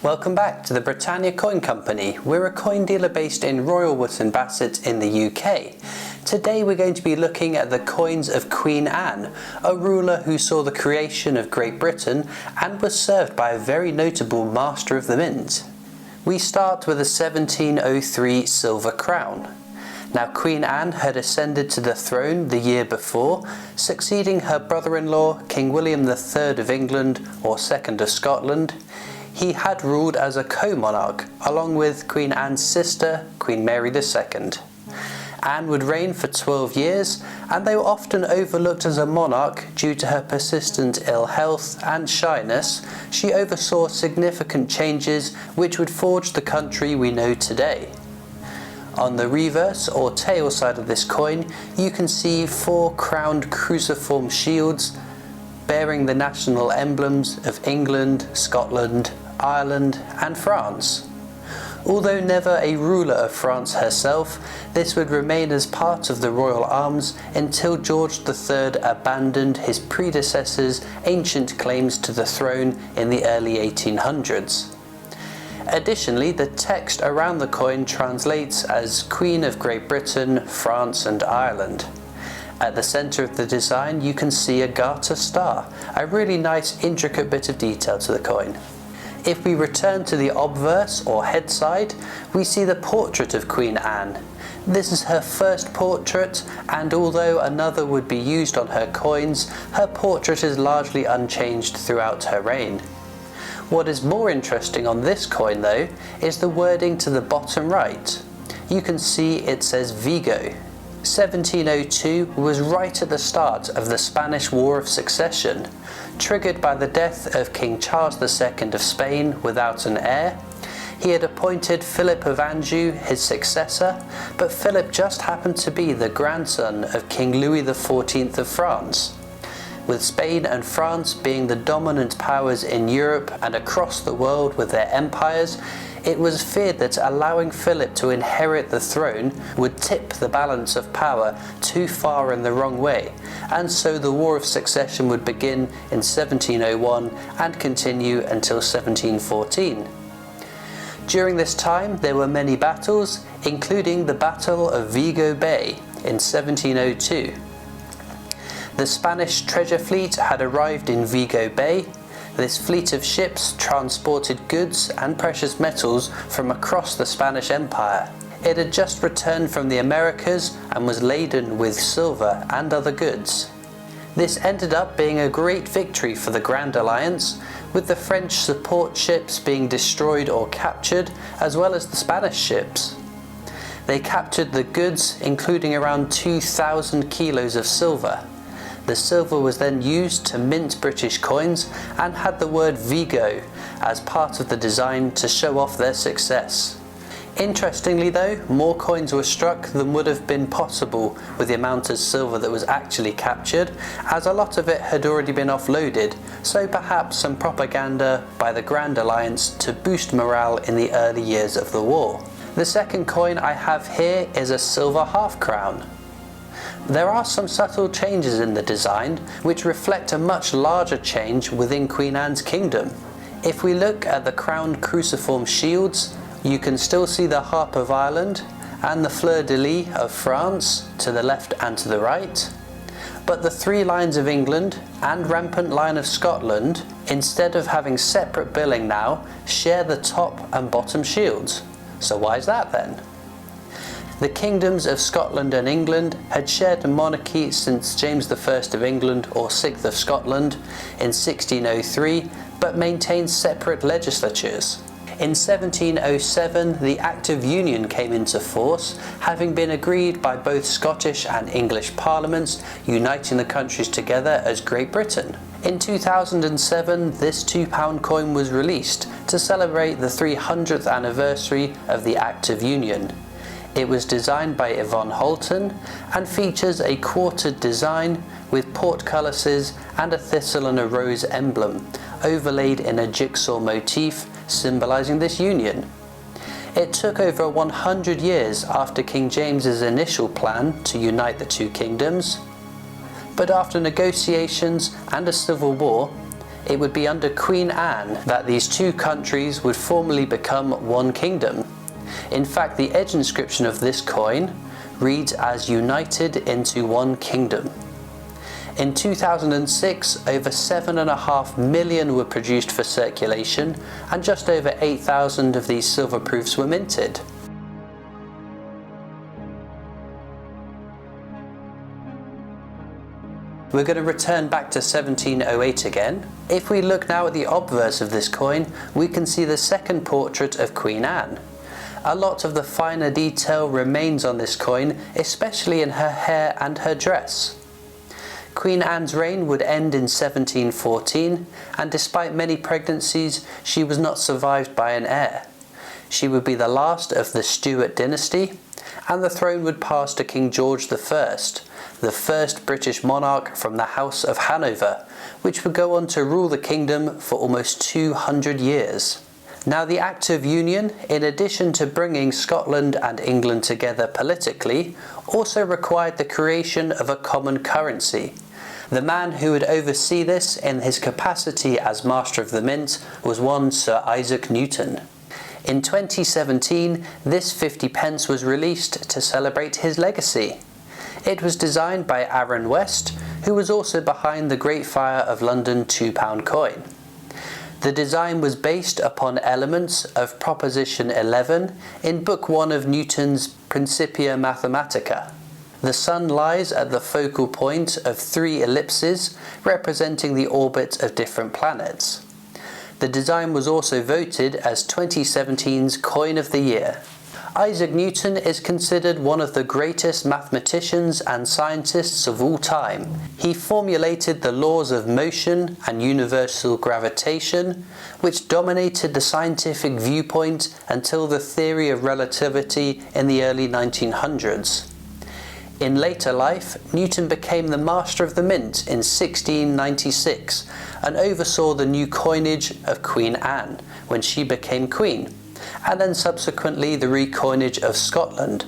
Welcome back to the Britannia Coin Company. We're a coin dealer based in Royal Wootton Bassett in the UK. Today we're going to be looking at the coins of Queen Anne, a ruler who saw the creation of Great Britain and was served by a very notable master of the mint. We start with a 1703 silver crown. Now, Queen Anne had ascended to the throne the year before, succeeding her brother-in-law, King William III of England, or II of Scotland. He had ruled as a co-monarch, along with Queen Anne's sister, Queen Mary II. Anne would reign for 12 years, and though often overlooked as a monarch due to her persistent ill health and shyness, she oversaw significant changes which would forge the country we know today. On the reverse or tail side of this coin, you can see 4 crowned cruciform shields bearing the national emblems of England, Scotland, Ireland and France. Although never a ruler of France herself, this would remain as part of the royal arms until George III abandoned his predecessor's ancient claims to the throne in the early 1800s. Additionally, the text around the coin translates as Queen of Great Britain, France and Ireland. At the centre of the design you can see a garter star, a really nice intricate bit of detail to the coin. If we return to the obverse or head side, we see the portrait of Queen Anne. This is her first portrait, and although another would be used on her coins, her portrait is largely unchanged throughout her reign. What is more interesting on this coin though is the wording to the bottom right. You can see it says Vigo. 1702 was right at the start of the Spanish War of Succession, triggered by the death of King Charles II of Spain without an heir. He had appointed Philip of Anjou his successor, but Philip just happened to be the grandson of King Louis XIV of France. With Spain and France being the dominant powers in Europe and across the world with their empires, it was feared that allowing Philip to inherit the throne would tip the balance of power too far in the wrong way, and so the War of Succession would begin in 1701 and continue until 1714. During this time there were many battles, including the Battle of Vigo Bay in 1702. The Spanish treasure fleet had arrived in Vigo Bay. This fleet of ships transported goods and precious metals from across the Spanish Empire. It had just returned from the Americas and was laden with silver and other goods. This ended up being a great victory for the Grand Alliance, with the French support ships being destroyed or captured, as well as the Spanish ships. They captured the goods, including around 2,000 kilos of silver. The silver was then used to mint British coins and had the word Vigo as part of the design to show off their success. Interestingly though, more coins were struck than would have been possible with the amount of silver that was actually captured, as a lot of it had already been offloaded, so perhaps some propaganda by the Grand Alliance to boost morale in the early years of the war. The second coin I have here is a silver half crown. There are some subtle changes in the design which reflect a much larger change within Queen Anne's kingdom. If we look at the crowned cruciform shields, you can still see the Harp of Ireland and the fleur-de-lis of France to the left and to the right. But the 3 lines of England and rampant line of Scotland, instead of having separate billing now, share the top and bottom shields. So why is that then? The kingdoms of Scotland and England had shared a monarchy since James I of England or VI of Scotland in 1603, but maintained separate legislatures. In 1707 the Act of Union came into force, having been agreed by both Scottish and English parliaments, uniting the countries together as Great Britain. In 2007 this £2 coin was released to celebrate the 300th anniversary of the Act of Union. It was designed by Yvonne Holton and features a quartered design with portcullises and a thistle and a rose emblem, overlaid in a jigsaw motif symbolising this union. It took over 100 years after King James's initial plan to unite the two kingdoms, but after negotiations and a civil war, It would be under Queen Anne that these two countries would formally become one kingdom. In fact, the edge inscription of this coin reads as "United into one kingdom." In 2006, over 7.5 million were produced for circulation, and just over 8,000 of these silver proofs were minted. We're going to return back to 1708 again. If we look now at the obverse of this coin, we can see the second portrait of Queen Anne. A lot of the finer detail remains on this coin, especially in her hair and her dress. Queen Anne's reign would end in 1714, and despite many pregnancies, she was not survived by an heir. She would be the last of the Stuart dynasty, and the throne would pass to King George I, the first British monarch from the House of Hanover, which would go on to rule the kingdom for almost 200 years. Now, the Act of Union, in addition to bringing Scotland and England together politically, also required the creation of a common currency. The man who would oversee this in his capacity as Master of the Mint was one Sir Isaac Newton. In 2017, this 50 pence was released to celebrate his legacy. It was designed by Aaron West, who was also behind the Great Fire of London £2 coin. The design was based upon elements of Proposition 11 in Book 1 of Newton's Principia Mathematica. The Sun lies at the focal point of 3 ellipses representing the orbit of different planets. The design was also voted as 2017's Coin of the Year. Isaac Newton is considered one of the greatest mathematicians and scientists of all time. He formulated the laws of motion and universal gravitation, which dominated the scientific viewpoint until the theory of relativity in the early 1900s. In later life, Newton became the Master of the Mint in 1696 and oversaw the new coinage of Queen Anne when she became Queen, and then subsequently the recoinage of Scotland.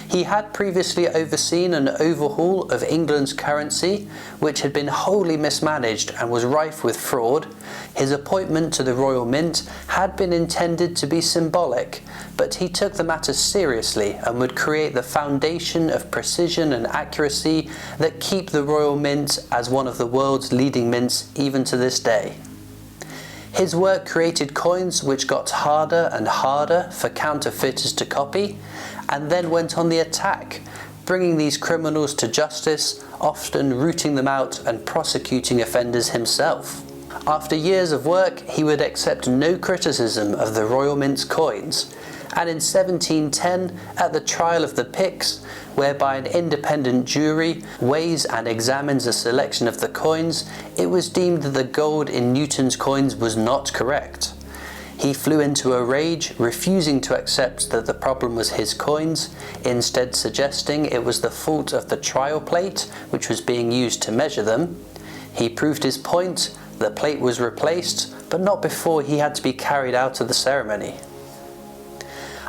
He had previously overseen an overhaul of England's currency, which had been wholly mismanaged and was rife with fraud. His appointment to the Royal Mint had been intended to be symbolic, but he took the matter seriously and would create the foundation of precision and accuracy that keep the Royal Mint as one of the world's leading mints even to this day. His work created coins which got harder and harder for counterfeiters to copy, and then went on the attack, bringing these criminals to justice, often rooting them out and prosecuting offenders himself. After years of work, he would accept no criticism of the Royal Mint's coins, and in 1710, at the trial of the Picts, whereby an independent jury weighs and examines a selection of the coins, it was deemed that the gold in Newton's coins was not correct. He flew into a rage, refusing to accept that the problem was his coins, instead suggesting it was the fault of the trial plate, which was being used to measure them. He proved his point, the plate was replaced, but not before he had to be carried out of the ceremony.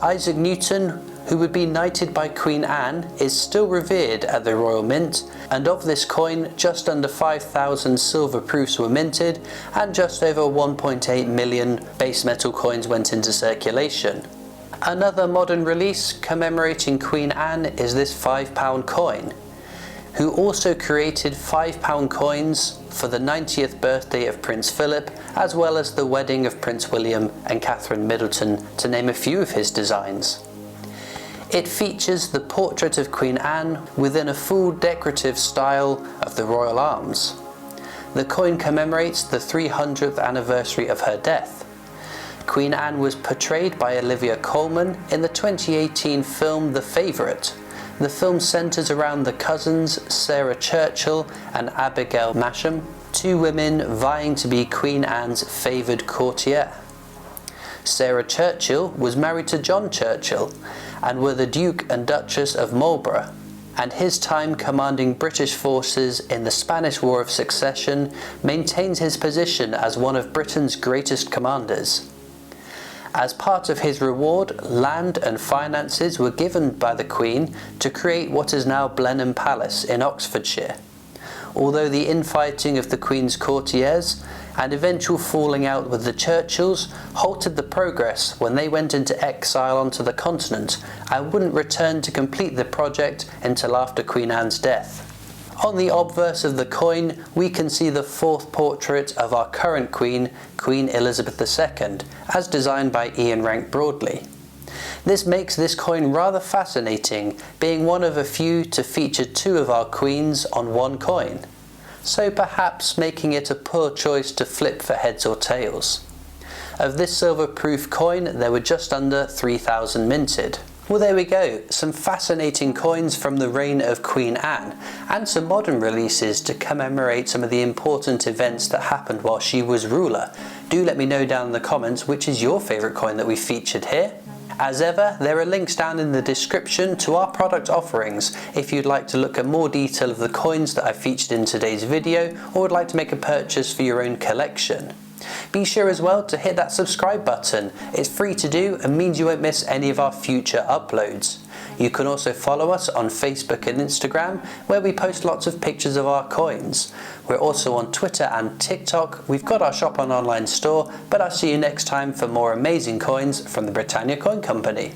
Isaac Newton, who would be knighted by Queen Anne, is still revered at the Royal Mint, and of this coin just under 5,000 silver proofs were minted and just over 1.8 million base metal coins went into circulation. Another modern release commemorating Queen Anne is this £5 coin, who also created £5 coins for the 90th birthday of Prince Philip, as well as the wedding of Prince William and Catherine Middleton, to name a few of his designs. It features the portrait of Queen Anne within a full decorative style of the royal arms. The coin commemorates the 300th anniversary of her death. Queen Anne was portrayed by Olivia Colman in the 2018 film The Favourite. The film centres around the cousins Sarah Churchill and Abigail Masham, two women vying to be Queen Anne's favoured courtier. Sarah Churchill was married to John Churchill and were the Duke and Duchess of Marlborough, and his time commanding British forces in the Spanish War of Succession maintains his position as one of Britain's greatest commanders. As part of his reward, land and finances were given by the Queen to create what is now Blenheim Palace in Oxfordshire. Although the infighting of the Queen's courtiers and eventual falling out with the Churchills halted the progress when they went into exile onto the continent and wouldn't return to complete the project until after Queen Anne's death. On the obverse of the coin, we can see the fourth portrait of our current Queen, Queen Elizabeth II, as designed by Ian Rank Broadley. This makes this coin rather fascinating, being one of a few to feature two of our queens on one coin, so perhaps making it a poor choice to flip for heads or tails. Of this silver-proof coin, there were just under 3,000 minted. Well, there we go, some fascinating coins from the reign of Queen Anne, and some modern releases to commemorate some of the important events that happened while she was ruler. Do let me know down in the comments which is your favourite coin that we featured here. As ever, there are links down in the description to our product offerings if you'd like to look at more detail of the coins that I featured in today's video, or would like to make a purchase for your own collection. Be sure as well to hit that subscribe button. It's free to do and means you won't miss any of our future uploads. You can also follow us on Facebook and Instagram, where we post lots of pictures of our coins. We're also on Twitter and TikTok. We've got our shop and online store, but I'll see you next time for more amazing coins from the Britannia Coin Company.